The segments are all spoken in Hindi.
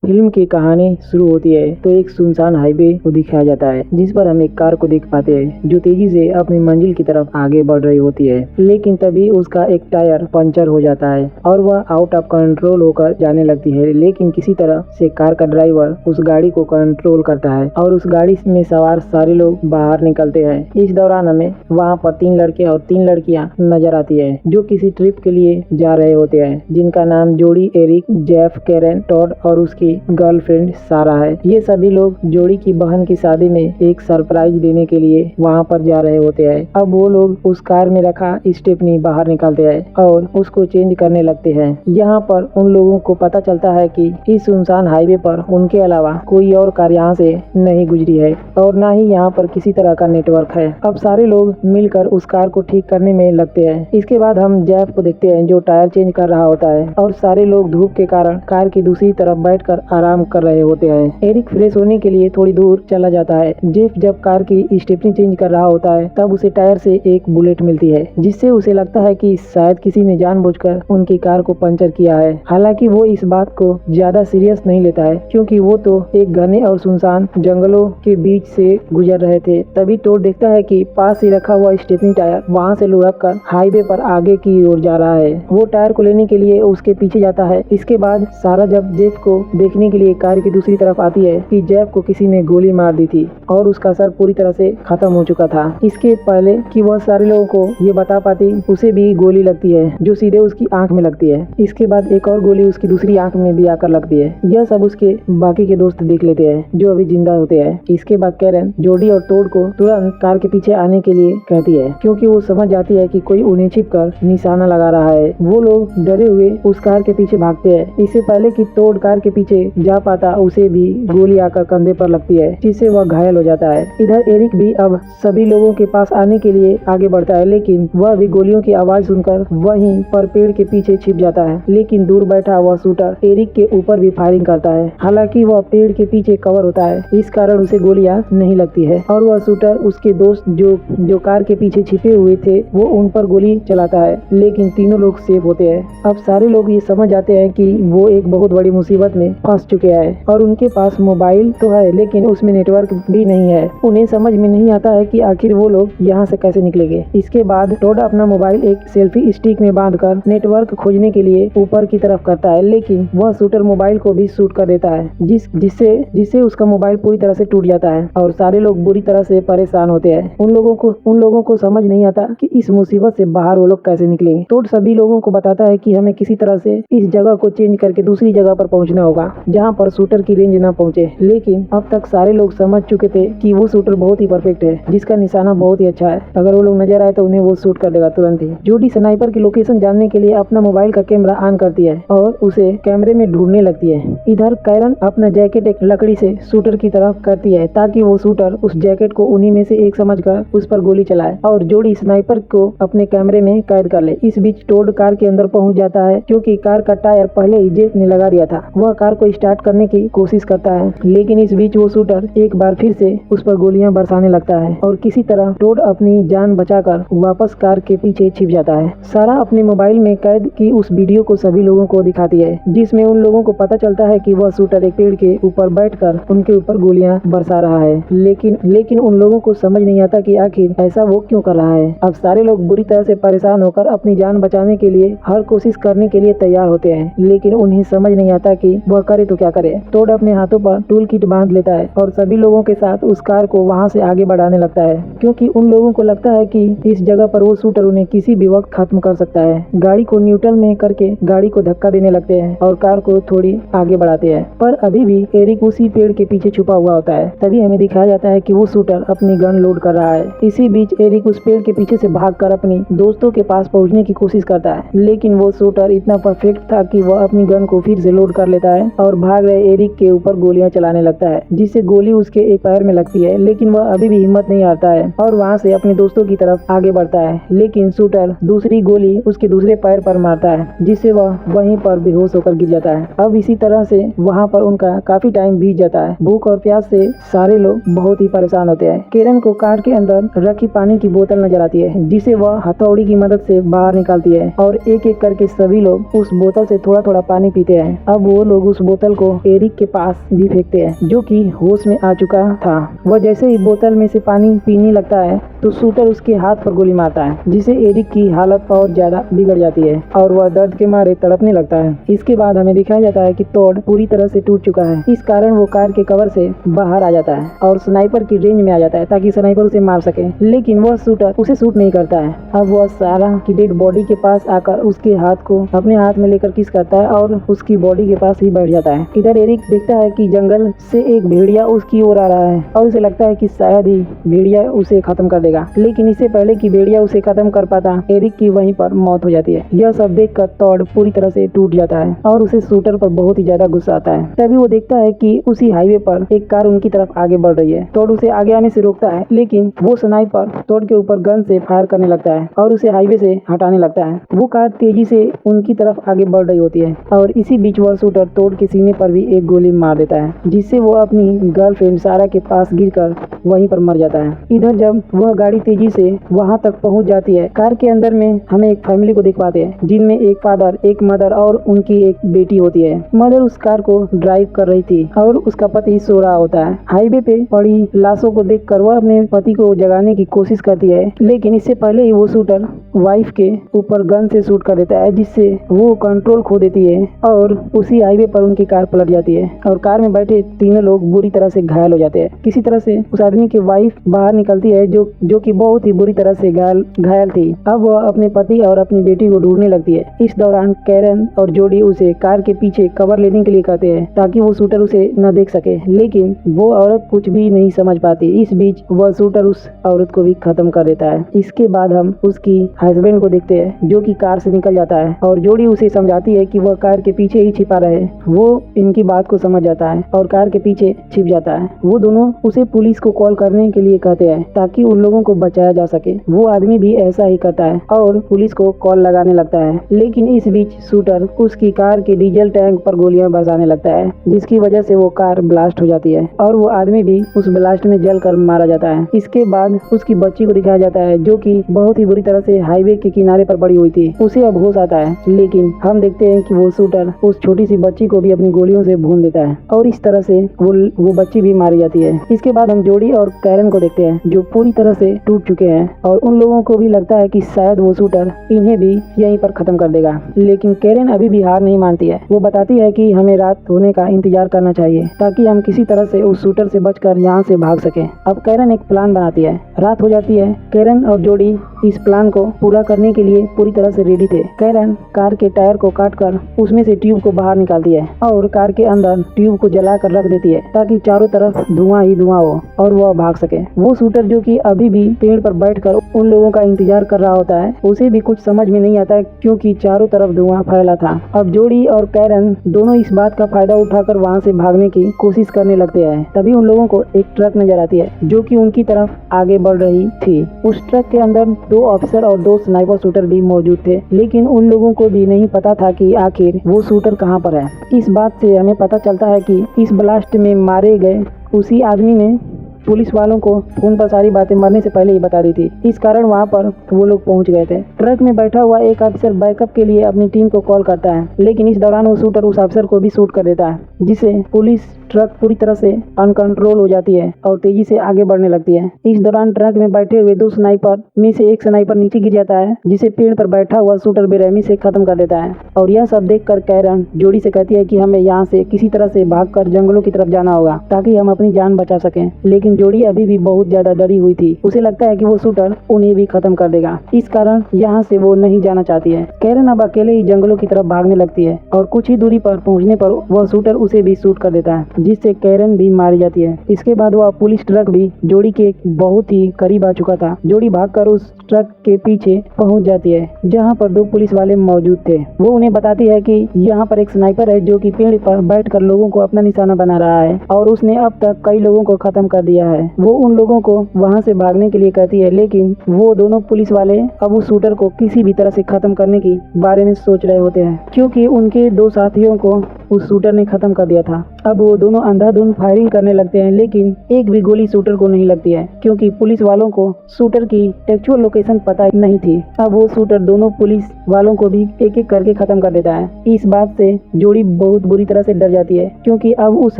फिल्म की कहानी शुरू होती है तो एक सुनसान हाईवे को दिखाया जाता है जिस पर हम एक कार को देख पाते हैं जो तेजी से अपनी मंजिल की तरफ आगे बढ़ रही होती है। लेकिन तभी उसका एक टायर पंचर हो जाता है और वह आउट ऑफ कंट्रोल होकर जाने लगती है। लेकिन किसी तरह से कार का ड्राइवर उस गाड़ी को कंट्रोल करता है और उस गाड़ी में सवार सारे लोग बाहर निकलते हैं। इस दौरान हमें वहाँ पर 3 लड़के और 3 लड़कियाँ नजर आती है जो किसी ट्रिप के लिए जा रहे होते हैं, जिनका नाम जोडी, एरिक, जेफ, कैरन, टॉड और उसकी गर्लफ्रेंड सारा है। ये सभी लोग जोड़ी की बहन की शादी में एक सरप्राइज देने के लिए वहाँ पर जा रहे होते हैं। अब वो लोग उस कार में रखा स्टेपनी बाहर निकालते हैं और उसको चेंज करने लगते हैं। यहाँ पर उन लोगों को पता चलता है कि इस सुनसान हाईवे पर उनके अलावा कोई और कार यहाँ से नहीं गुजरी है और न ही यहाँ पर किसी तरह का नेटवर्क है। अब सारे लोग मिलकर उस कार को ठीक करने में लगते हैं। इसके बाद हम जेफ को देखते हैं जो टायर चेंज कर रहा होता है और सारे लोग धूप के कारण कार की दूसरी तरफ बैठकर आराम कर रहे होते हैं। एरिक फ्रेश होने के लिए थोड़ी दूर चला जाता है। जेफ जब कार की स्टेपनी चेंज कर रहा होता है तब उसे टायर से एक बुलेट मिलती है जिससे उसे लगता है कि शायद किसी ने जानबूझकर उनकी कार को पंचर किया है। हालांकि वो इस बात को ज्यादा सीरियस नहीं लेता है क्योंकि वो तो एक घने और सुनसान जंगलों के बीच से गुजर रहे थे। तभी टोड देखता है कि पास ही रखा हुआ स्टेपनी टायर वहाँ से लुढ़क कर हाईवे पर आगे की ओर जा रहा है। वो टायर को लेने के लिए उसके पीछे जाता है। इसके बाद सारा जब जेफ को देखने के लिए कार की दूसरी तरफ आती है कि जेफ को किसी ने गोली मार दी थी और उसका सर पूरी तरह से खत्म हो चुका था। इसके पहले कि वह सारे लोगों को ये बता पाती, उसे भी गोली लगती है जो सीधे उसकी आंख में लगती है। इसके बाद एक और गोली उसकी दूसरी आंख में भी आकर लगती है। यह सब उसके बाकी के दोस्त देख लेते हैं जो अभी जिंदा होते हैं। इसके बाद कैरन जोडी और टोड को तुरंत कार के पीछे आने के लिए कहती है क्योंकि वो समझ जाती है कि कोई उन्हें छिपकर निशाना लगा रहा है। वो लोग डरे हुए उस कार के पीछे भागते हैं। इससे पहले कि टोड कार के पीछे जा पाता उसे भी गोली आकर कंधे पर लगती है जिससे वह घायल हो जाता है। इधर एरिक भी अब सभी लोगों के पास आने के लिए आगे बढ़ता है लेकिन वह भी गोलियों की आवाज सुनकर वहीं पर पेड़ के पीछे छिप जाता है। लेकिन दूर बैठा वह शूटर एरिक के ऊपर भी फायरिंग करता है। हालांकि वह पेड़ के पीछे कवर होता है इस कारण उसे गोलियां नहीं लगती है और वह शूटर उसके दोस्त जो कार के पीछे छिपे हुए थे वो उन पर गोली चलाता है। लेकिन तीनों लोग सेफ होते हैं। अब सारे लोग ये समझ जाते हैं कि वो एक बहुत बड़ी मुसीबत में फंस चुके हैं और उनके पास मोबाइल तो है लेकिन उसमें नेटवर्क भी नहीं है। उन्हें समझ में नहीं आता है कि आखिर वो लोग यहाँ से कैसे निकलेंगे। इसके बाद टोड अपना मोबाइल एक सेल्फी स्टिक में बांधकर नेटवर्क खोजने के लिए ऊपर की तरफ करता है लेकिन वह शूटर मोबाइल को भी शूट कर देता है जिससे उसका मोबाइल पूरी तरह से टूट जाता है और सारे लोग बुरी तरह से परेशान होते हैं। उन लोगों को समझ नहीं आता कि इस मुसीबत से बाहर वो लोग कैसे निकलेंगे। टोड सभी लोगों को बताता है कि हमें किसी तरह से इस जगह को चेंज करके दूसरी जगह पर पहुंचना होगा जहां पर शूटर की रेंज न पहुंचे। लेकिन अब तक सारे लोग समझ चुके थे कि वो शूटर बहुत ही परफेक्ट है जिसका निशाना बहुत ही अच्छा है। अगर वो लोग नजर आए तो उन्हें वो शूट कर देगा तुरंत ही। जोडी स्नाइपर की लोकेशन जानने के लिए अपना मोबाइल का कैमरा ऑन करती है और उसे कैमरे में ढूंढने लगती है। इधर कैरन अपना जैकेट एक लकड़ी से शूटर की तरफ करती है ताकि वो शूटर उस जैकेट को उन्हीं में से एक समझकर उस पर गोली चलाए और जोडी स्नाइपर को अपने कैमरे में कैद कर ले। इस बीच टोड कार के अंदर पहुंच जाता है क्योंकि कार का टायर पहले ही जेफ ने लगा दिया था। वह कार को स्टार्ट करने की कोशिश करता है लेकिन इस बीच वो शूटर एक बार फिर से उस पर गोलियां बरसाने लगता है और किसी तरह टोड अपनी जान बचाकर वापस कार के पीछे छिप जाता है। सारा अपने मोबाइल में कैद की उस वीडियो को सभी लोगों को दिखाती है जिसमें उन लोगों को पता चलता है कि वह शूटर एक पेड़ के ऊपर बैठकर उनके ऊपर गोलियां बरसा रहा है। लेकिन उन लोगों को समझ नहीं आता कि आखिर ऐसा वो क्यों कर रहा है। अब सारे लोग बुरी तरह से परेशान होकर अपनी जान बचाने के लिए हर कोशिश करने के लिए तैयार होते हैं लेकिन उन्हें समझ नहीं आता कि वह करे तो क्या करे। टोड अपने हाथों पर टूल किट बांध लेता है और सभी लोगों के साथ उस कार को वहां से आगे बढ़ाने लगता है क्योंकि उन लोगों को लगता है कि इस जगह पर वो शूटर उन्हें किसी भी वक्त खत्म कर सकता है। गाड़ी को न्यूट्रल में करके गाड़ी को धक्का देने लगते हैं और कार को थोड़ी आगे बढ़ाते हैं पर अभी भी एरिक उसी पेड़ के पीछे छुपा हुआ होता है। तभी हमें दिखाया जाता है कि वो शूटर अपनी गन लोड कर रहा है। इसी बीच एरिक उस पेड़ के पीछे से भागकर अपनी दोस्तों के पास पहुंचने की कोशिश करता है लेकिन वो शूटर इतना परफेक्ट था कि वह अपनी गन को फिर से लोड कर लेता है और भाग रहे एरिक के ऊपर गोलियां चलाने लगता है जिससे गोली उसके एक पैर में लगती है लेकिन वह अभी भी हिम्मत नहीं हारता है और वहां से अपने दोस्तों की तरफ आगे बढ़ता है। लेकिन शूटर दूसरी गोली उसके दूसरे पैर पर मारता है जिससे वह वहीं पर बेहोश होकर गिर जाता है। अब इसी तरह से वहाँ पर उनका काफी टाइम बीत जाता है। भूख और प्यास से सारे लोग बहुत ही परेशान होते हैं। कैरन को कार के अंदर रखी पानी की बोतल नजर आती है जिसे वह हथौड़ी की मदद से बाहर निकालती है और एक एक करके सभी लोग उस बोतल से थोड़ा थोड़ा पानी पीते हैं। अब वो लोग उस बोतल को एरिक के पास भी फेंकते हैं, जो कि होश में आ चुका था। वह जैसे ही बोतल में से पानी पीने लगता है तो शूटर उसके हाथ पर गोली मारता है, जिससे एरिक की हालत और ज्यादा बिगड़ जाती है और वह दर्द के मारे तड़पने लगता है। इसके बाद हमें दिखाया जाता है कि टॉड पूरी तरह से टूट चुका है। इस कारण वो कार के कवर से बाहर आ जाता है और स्नाइपर की रेंज में आ जाता है ताकि स्नाइपर उसे मार सके, लेकिन वह शूटर उसे शूट नहीं करता है। अब वह सारा की डेड बॉडी के पास आकर उसके हाथ को अपने हाथ में लेकर किस करता है और उसकी बॉडी के पास ही बैठ जाता है। इधर एरिक देखता है कि जंगल से एक भेड़िया उसकी ओर आ रहा है और उसे लगता है कि शायद ही भेड़िया उसे खत्म कर देगा, लेकिन इससे पहले कि भेड़िया उसे खत्म कर पाता एरिक की वहीं पर मौत हो जाती है। यह सब देखकर टॉड पूरी तरह से टूट जाता है और उसे शूटर पर बहुत ही ज्यादा गुस्सा आता है। तभी वो देखता है कि उसी हाईवे पर एक कार उनकी तरफ आगे बढ़ रही है। टॉड उसे आगे आने से रोकता है, लेकिन वो स्नाइपर टॉड के ऊपर गन से फायर करने लगता है और उसे हाईवे से हटाने लगता है। वो कार तेजी से उनकी तरफ आगे बढ़ रही होती है और इसी बीच वह शूटर टॉड के सीने पर भी एक गोली मार देता है, जिससे वो अपनी गर्लफ्रेंड सारा के पास गिरकर वहीं पर मर जाता है। इधर जब वह गाड़ी तेजी से वहां तक पहुंच जाती है, कार के अंदर में हमें एक फैमिली को दिख पाते हैं, जिनमें एक फादर, एक मदर और उनकी एक बेटी होती है। मदर उस कार को ड्राइव कर रही थी और उसका पति सो रहा होता है। हाईवे पे पड़ी लाशों को देखकर वह अपने पति को जगाने की कोशिश करती है, लेकिन इससे पहले ही वो शूटर वाइफ के ऊपर गन से शूट कर देता है, जिससे वो कंट्रोल खो देती है और उसी हाईवे पर उनकी कार पलट जाती है और कार में बैठे तीनों लोग बुरी तरह से घायल हो जाते हैं। किसी तरह से उस आदमी की वाइफ बाहर निकलती है जो कि बहुत ही बुरी तरह से घायल थी। अब वह अपने पति और अपनी बेटी को ढूंढने लगती है। इस दौरान कैरन और जोडी उसे कार के पीछे कवर लेने के लिए कहते हैं ताकि वो शूटर उसे न देख सके, लेकिन वो औरत कुछ भी नहीं समझ पाती। इस बीच वह शूटर उस औरत को भी खत्म कर देता है। इसके बाद हम उसकी हस्बैंड को देखते हैं, जो कि कार से निकल जाता है और जोडी उसे समझाती है कि वह कार के पीछे ही छिपा रहे। वो इनकी बात को समझ जाता है और कार के पीछे छिप जाता है। वो दोनों उसे पुलिस को कॉल करने के लिए कहते हैं ताकि उन लोगों को बचाया जा सके। वो आदमी भी ऐसा ही करता है और पुलिस को कॉल लगाने लगता है, लेकिन इस बीच शूटर उसकी कार के डीजल टैंक पर गोलियां बरसाने लगता है, जिसकी वजह से वो कार ब्लास्ट हो जाती है और वो आदमी भी उस ब्लास्ट में जलकर मारा जाता है। इसके बाद उसकी बच्ची को दिखाया जाता है, जो कि बहुत ही बुरी तरह से हाईवे के किनारे पर पड़ी हुई थी। उसे अब होश आता है, लेकिन हम देखते हैं कि वो शूटर उस छोटी सी बच्ची को भी अपनी गोलियों से भून देता है और इस तरह से वो बच्ची भी मारी जाती है। इसके बाद हम जोडी और कैरन को देखते हैं, जो पूरी तरह से टूट चुके हैं और उन लोगों को भी लगता है कि शायद वो शूटर इन्हें भी यहीं पर खत्म कर देगा, लेकिन कैरन अभी भी हार नहीं मानती है। वो बताती है कि हमें रात होने का इंतजार करना चाहिए ताकि हम किसी तरह से उस शूटर से बचकर यहाँ से भाग सके। अब कैरन एक प्लान बनाती है। रात हो जाती है। कैरन और जोडी इस प्लान को पूरा करने के लिए पूरी तरह से रेडी थे। कैरन कार के टायर को काटकर उसमें से ट्यूब को बाहर निकालती है और कार के अंदर ट्यूब को जलाकर रख देती है ताकि चारों तरफ धुआं ही धुआं हो और वह भाग सके। वो शूटर, जो कि अभी भी पेड़ पर बैठकर उन लोगों का इंतजार कर रहा होता है, उसे भी कुछ समझ में नहीं आता क्योंकि चारों तरफ धुआं फैला था। अब जोडी और कैरन दोनों इस बात का फायदा उठाकर वहाँ से भागने की कोशिश करने लगते हैं। तभी उन लोगों को एक ट्रक नजर आती है, जो कि उनकी तरफ आगे बढ़ रही थी। उस ट्रक के अंदर 2 ऑफिसर और 2 स्नाइपर शूटर भी मौजूद थे, लेकिन उन लोगों को भी नहीं पता था कि आखिर वो शूटर कहाँ पर है। इस बात से हमें पता चलता है कि इस ब्लास्ट में मारे गए उसी आदमी ने पुलिस वालों को फोन पर सारी बातें मरने से पहले ही बता दी थी। इस कारण वहां पर वो लोग पहुंच गए थे। ट्रक में बैठा हुआ एक ऑफिसर बैकअप के लिए अपनी टीम को कॉल करता है, लेकिन इस दौरान वो शूटर उस ऑफिसर को भी शूट कर देता है, जिससे पुलिस ट्रक पूरी तरह से अनकंट्रोल हो जाती है और तेजी से आगे बढ़ने लगती है। इस दौरान ट्रक में बैठे हुए 2 स्नाइपर में से एक स्नाइपर नीचे गिर जाता है, जिसे पेड़ पर बैठा हुआ शूटर बेरहमी से खत्म कर देता है। और यह सब देखकर कैरन जोडी से कहती है कि हमें यहाँ से किसी तरह से भागकर जंगलों की तरफ जाना होगा ताकि हम अपनी जान बचा सकें। लेकिन जोडी अभी भी बहुत ज्यादा डरी हुई थी। उसे लगता है कि वो शूटर उन्हें भी खत्म कर देगा। इस कारण यहाँ से वो नहीं जाना चाहती है। कैरन अब अकेले ही जंगलों की तरफ भागने लगती है और कुछ ही दूरी पर पहुँचने पर वह शूटर उसे भी शूट कर देता है, जिससे कैरन भी मारी जाती है। इसके बाद वह पुलिस ट्रक भी जोडी के बहुत ही करीब आ चुका था। जोडी भागकर उस ट्रक के पीछे पहुंच जाती है, जहां पर 2 पुलिस वाले मौजूद थे। वो उन्हें बताती है कि यहाँ पर एक स्नाइपर है, जो कि पेड़ पर बैठकर लोगों को अपना निशाना बना रहा है और उसने अब तक कई लोगों को खत्म कर दिया है। वो उन लोगों को वहां से भागने के लिए कहती है, लेकिन वो दोनों पुलिस वाले अब उस शूटर को किसी भी तरह से खत्म करने की बारे में सोच रहे होते हैं, क्योंकि उनके 2 साथियों को उस शूटर ने खत्म कर दिया था। अब वो दोनों अंधाधुंध फायरिंग करने लगते हैं, लेकिन एक भी गोली शूटर को नहीं लगती है क्योंकि पुलिस वालों को शूटर की एक्चुअल लोकेशन पता नहीं थी। अब वो शूटर दोनों पुलिस वालों को भी एक एक करके खत्म कर देता है। इस बात से जोड़ी बहुत बुरी तरह से डर जाती है क्योंकि अब उस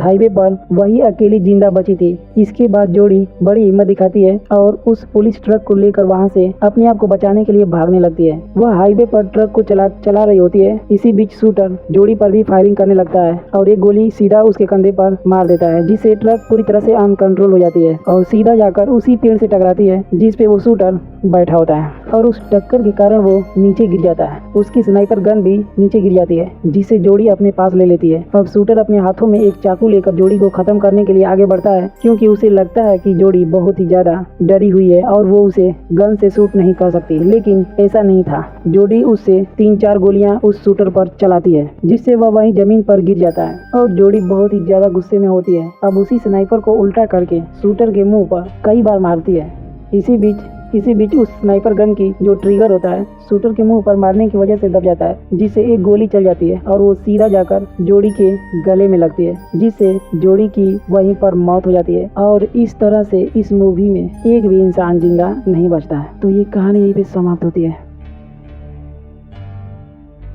हाईवे पर वही अकेली जिंदा बची थी। इसके बाद जोड़ी बड़ी हिम्मत दिखाती है और उस पुलिस ट्रक को लेकर वहां से अपने आप को बचाने के लिए भागने लगती है। वह हाईवे पर ट्रक को चला रही होती है। इसी बीच शूटर जोड़ी पर भी फायरिंग करने लगता है और एक गोली सीधा उसके कंधे पर मार देता है, जिससे ट्रक पूरी तरह से अनकंट्रोल हो जाती है और सीधा जाकर उसी पेड़ से टकराती है जिस पे वो शूटर बैठा होता है और उस टक्कर के कारण वो नीचे गिर जाता है। उसकी स्नाइपर गन भी नीचे गिर जाती है, जिसे जोड़ी अपने पास ले लेती है। अब शूटर अपने हाथों में एक चाकू लेकर जोड़ी को खत्म करने के लिए आगे बढ़ता है क्योंकि उसे लगता है कि जोड़ी बहुत ही ज्यादा डरी हुई है और वो उसे गन से शूट नहीं कर सकती, लेकिन ऐसा नहीं था। जोड़ी उससे 3-4 गोलियां उस शूटर पर चलाती है, जिससे वह वहीं जमीन पर गिर जाता है और जोड़ी बहुत ही ज्यादा गुस्से में होती है। अब उसी स्नाइपर को उल्टा करके शूटर के मुंह पर कई बार मारती है। इसी बीच उस स्नाइपर गन की जो ट्रिगर होता है शूटर के मुंह पर मारने की वजह से दब जाता है, जिससे एक गोली चल जाती है और वो सीधा जाकर जोड़ी के गले में लगती है, जिससे जोड़ी की वहीं पर मौत हो जाती है। और इस तरह से इस मूवी में एक भी इंसान जिंदा नहीं बचता है। तो ये कहानी यहीं पे समाप्त होती है।